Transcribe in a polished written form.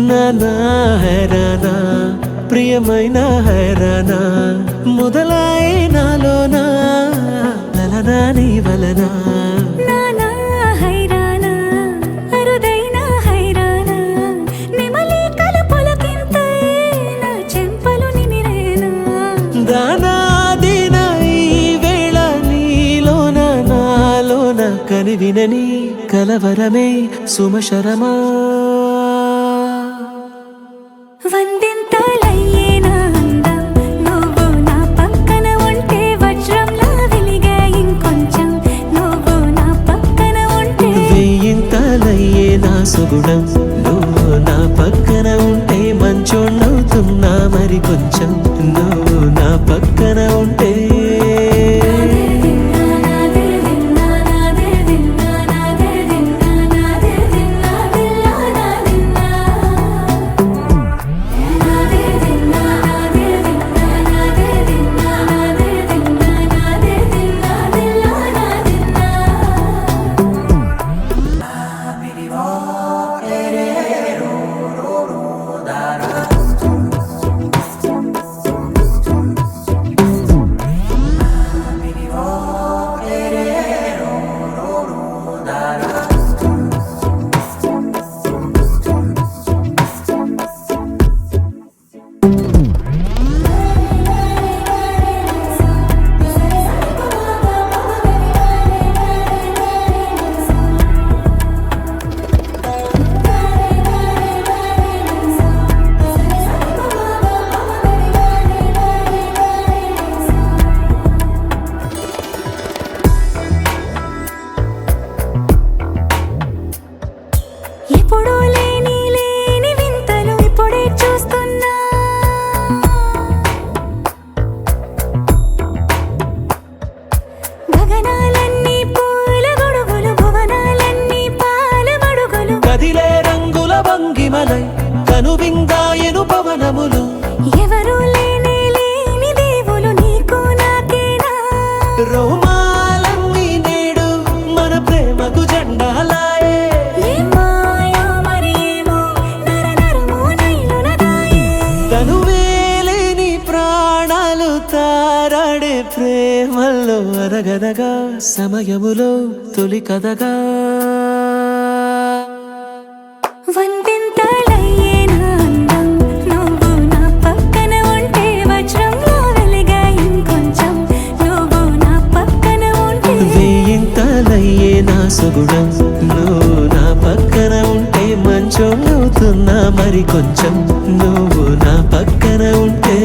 నానా హైరానా ప్రియమైన హైరానా మొదలాయే నాలోనా లలనా నీ వలనా నానా హైరానా అరుదైన హైరానా నెమలి కలుపులకింతై నా చెంపలు నిమిరేనా దానాదిన ఈ వేళ నీలోన నాలోన కనివినని కలవరమే సుమశరమా వందింతలయ్యేనా అందం నువ్వు నా పక్కన ఉంటే వజ్రంలా వెలిగే ఇంకొంచెం నువ్వు నా పక్కన ఉంటే వెయ్యింతలయ్యే నా సుగుణం నువ్వు నా పక్కన ఉంటే మంచోణ్ణవుతున్నా మరి కొంచెం నువ్వు నా పక్కన ఉంటే ఎప్పుడూ లేని వింతలు ఇప్పుడే చూస్తున్నా గగనాలన్నీ పూల గొడుగులు భువనాలన్నీ పాల మడుగులు కదిలే రంగుల భంగిమలై కనువిందాయను పవనములు ఎవరూ లేని దేవులు నీకు నాకేనా రోమాలన్నీ నేడు మన ప్రేమకు జెండాలాయే మాయో మరేమో నరనరమో నైలునదాయే తనువేలేని ప్రాణాలు తారాడే ప్రేమల్లో అనగనగా సమయములో తొలి కథగా వందింతలయ్యేనా అందం నువ్వు నా పక్కన ఉంటే వజ్రంలా వెలిగే ఇంకొంచెం నువ్వు నా పక్కన ఉంటే వెయ్యింతలయ్యే నా సుగుణం నువ్వు నా పక్కన ఉంటే మంచోణ్ణవుతున్నా మరి కొంచెం నువ్వు నా పక్కన ఉంటే